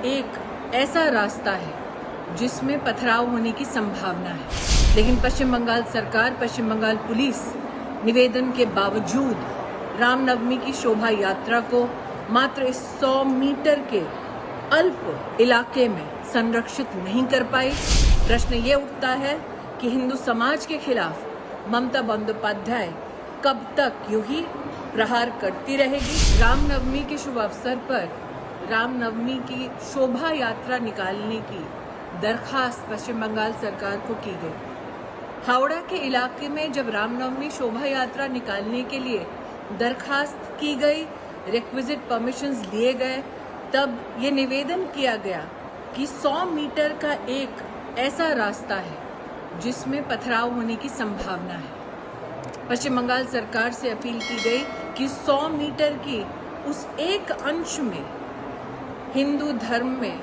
एक ऐसा रास्ता है जिसमें पथराव होने की संभावना है, लेकिन पश्चिम बंगाल सरकार, पश्चिम बंगाल पुलिस निवेदन के बावजूद रामनवमी की शोभा यात्रा को मात्र इस 100 मीटर के अल्प इलाके में संरक्षित नहीं कर पाई। प्रश्न ये उठता है कि हिंदू समाज के खिलाफ ममता बंदोपाध्याय कब तक यूं ही प्रहार करती रहेगी। रामनवमी के शुभ अवसर पर रामनवमी की शोभा यात्रा निकालने की दरखास्त पश्चिम बंगाल सरकार को की गई। हावड़ा के इलाके में जब रामनवमी शोभा यात्रा निकालने के लिए दरखास्त की गई, रिक्विजिट परमिशंस लिए गए, तब ये निवेदन किया गया कि 100 मीटर का एक ऐसा रास्ता है जिसमें पथराव होने की संभावना है। पश्चिम बंगाल सरकार से अपील की गई कि 100 मीटर की उस एक अंश में हिंदू धर्म में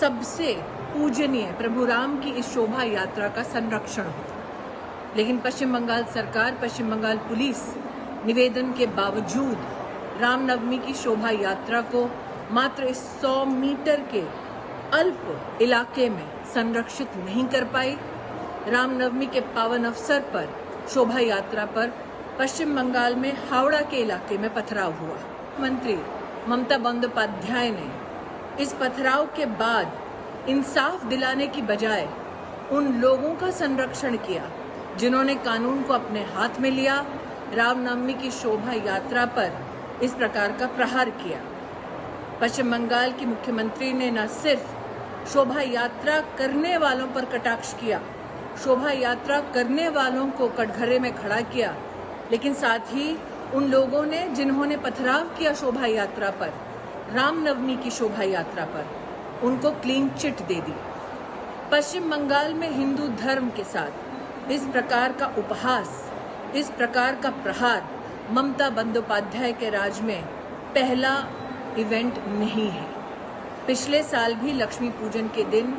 सबसे पूजनीय प्रभु राम की इस शोभा यात्रा का संरक्षण हो, लेकिन पश्चिम बंगाल सरकार, पश्चिम बंगाल पुलिस निवेदन के बावजूद रामनवमी की शोभा यात्रा को मात्र इस 100 मीटर के अल्प इलाके में संरक्षित नहीं कर पाई। रामनवमी के पावन अवसर पर शोभा यात्रा पर पश्चिम बंगाल में हावड़ा के इलाके में पथराव हुआ। मंत्री ममता बंदोपाध्याय ने इस पथराव के बाद इंसाफ दिलाने की बजाय उन लोगों का संरक्षण किया जिन्होंने कानून को अपने हाथ में लिया, रामनवमी की शोभा यात्रा पर इस प्रकार का प्रहार किया। पश्चिम बंगाल की मुख्यमंत्री ने न सिर्फ शोभा यात्रा करने वालों पर कटाक्ष किया, शोभा यात्रा करने वालों को कटघरे में खड़ा किया, लेकिन साथ ही उन लोगों ने जिन्होंने पथराव किया शोभा यात्रा पर, रामनवमी की शोभा यात्रा पर, उनको क्लीन चिट दे दी। पश्चिम बंगाल में हिंदू धर्म के साथ इस प्रकार का उपहास, इस प्रकार का प्रहार ममता बंदोपाध्याय के राज में पहला इवेंट नहीं है। पिछले साल भी लक्ष्मी पूजन के दिन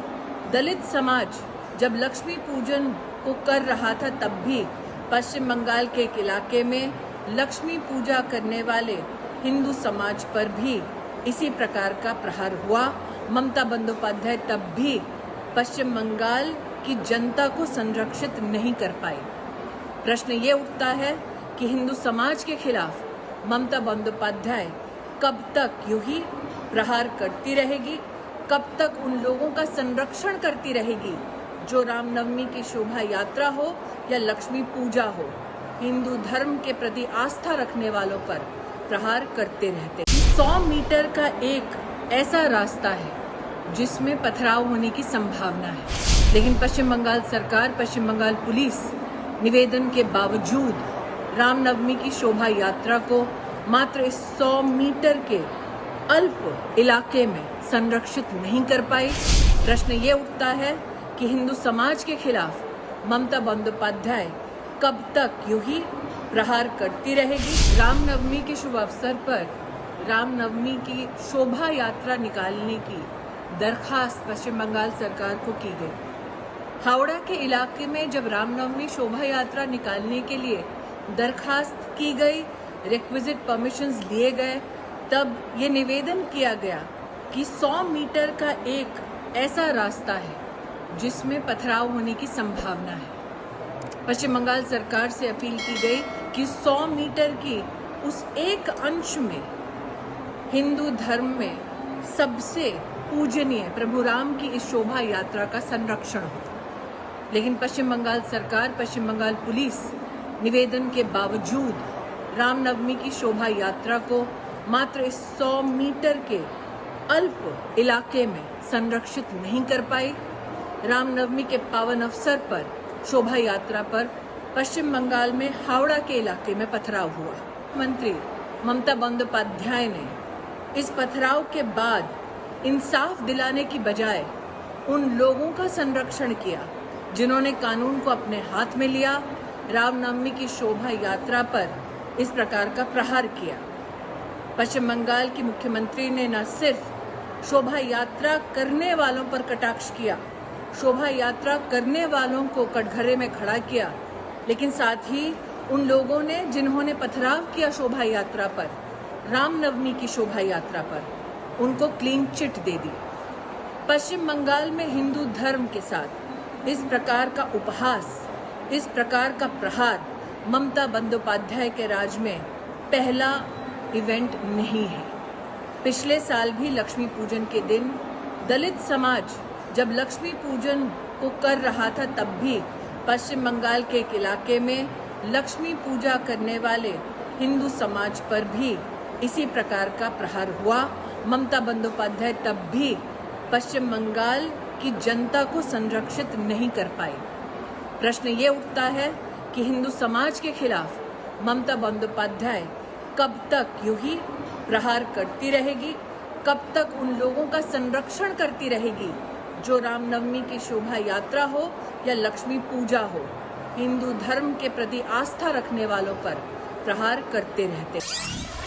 दलित समाज जब लक्ष्मी पूजन को कर रहा था, तब भी पश्चिम बंगाल के एक इलाके में लक्ष्मी पूजा करने वाले हिंदू समाज पर भी इसी प्रकार का प्रहार हुआ। ममता बंदोपाध्याय तब भी पश्चिम बंगाल की जनता को संरक्षित नहीं कर पाई। प्रश्न ये उठता है कि हिंदू समाज के खिलाफ ममता बंदोपाध्याय कब तक यूं ही प्रहार करती रहेगी, कब तक उन लोगों का संरक्षण करती रहेगी जो रामनवमी की शोभा यात्रा हो या लक्ष्मी पूजा हो, हिंदू धर्म के प्रति आस्था रखने वालों पर प्रहार करते रहते। 100 मीटर का एक ऐसा रास्ता है जिसमें पथराव होने की संभावना है, लेकिन पश्चिम बंगाल सरकार, पश्चिम बंगाल पुलिस निवेदन के बावजूद रामनवमी की शोभा यात्रा को मात्र इस 100 मीटर के अल्प इलाके में संरक्षित नहीं कर पाई। प्रश्न ये उठता है कि हिंदू समाज के खिलाफ ममता बंदोपाध्याय कब तक यूं ही प्रहार करती रहेगी। रामनवमी के शुभ अवसर पर रामनवमी की शोभा यात्रा निकालने की दरखास्त पश्चिम बंगाल सरकार को की गई। हावड़ा के इलाके में जब रामनवमी शोभा यात्रा निकालने के लिए दरखास्त की गई, रिक्विजिट परमिशंस लिए गए, तब ये निवेदन किया गया कि 100 मीटर का एक ऐसा रास्ता है जिसमें पथराव होने की संभावना है। पश्चिम बंगाल सरकार से अपील की गई कि 100 मीटर की उस एक अंश में हिंदू धर्म में सबसे पूजनीय प्रभु राम की इस शोभा यात्रा का संरक्षण हो, लेकिन पश्चिम बंगाल सरकार, पश्चिम बंगाल पुलिस निवेदन के बावजूद रामनवमी की शोभा यात्रा को मात्र इस 100 मीटर के अल्प इलाके में संरक्षित नहीं कर पाई। रामनवमी के पावन अवसर पर शोभा यात्रा पर पश्चिम बंगाल में हावड़ा के इलाके में पथराव हुआ। मंत्री ममता बंदोपाध्याय ने इस पथराव के बाद इंसाफ दिलाने की बजाय उन लोगों का संरक्षण किया जिन्होंने कानून को अपने हाथ में लिया, रामनवमी की शोभा यात्रा पर इस प्रकार का प्रहार किया। पश्चिम बंगाल की मुख्यमंत्री ने न सिर्फ शोभा यात्रा करने वालों पर कटाक्ष किया, शोभा यात्रा करने वालों को कटघरे में खड़ा किया, लेकिन साथ ही उन लोगों ने जिन्होंने पथराव किया शोभा यात्रा पर, रामनवमी की शोभा यात्रा पर, उनको क्लीन चिट दे दी। पश्चिम बंगाल में हिंदू धर्म के साथ इस प्रकार का उपहास, इस प्रकार का प्रहार ममता बंदोपाध्याय के राज में पहला इवेंट नहीं है। पिछले साल भी लक्ष्मी पूजन के दिन दलित समाज जब लक्ष्मी पूजन को कर रहा था, तब भी पश्चिम बंगाल के एक इलाके में लक्ष्मी पूजा करने वाले हिंदू समाज पर भी इसी प्रकार का प्रहार हुआ। ममता बंदोपाध्याय तब भी पश्चिम बंगाल की जनता को संरक्षित नहीं कर पाई। प्रश्न ये उठता है कि हिंदू समाज के खिलाफ ममता बंदोपाध्याय कब तक यूं ही प्रहार करती रहेगी, कब तक उन लोगों का संरक्षण करती रहेगी जो रामनवमी की शोभा यात्रा हो या लक्ष्मी पूजा हो, हिंदू धर्म के प्रति आस्था रखने वालों पर प्रहार करते रहते हैं।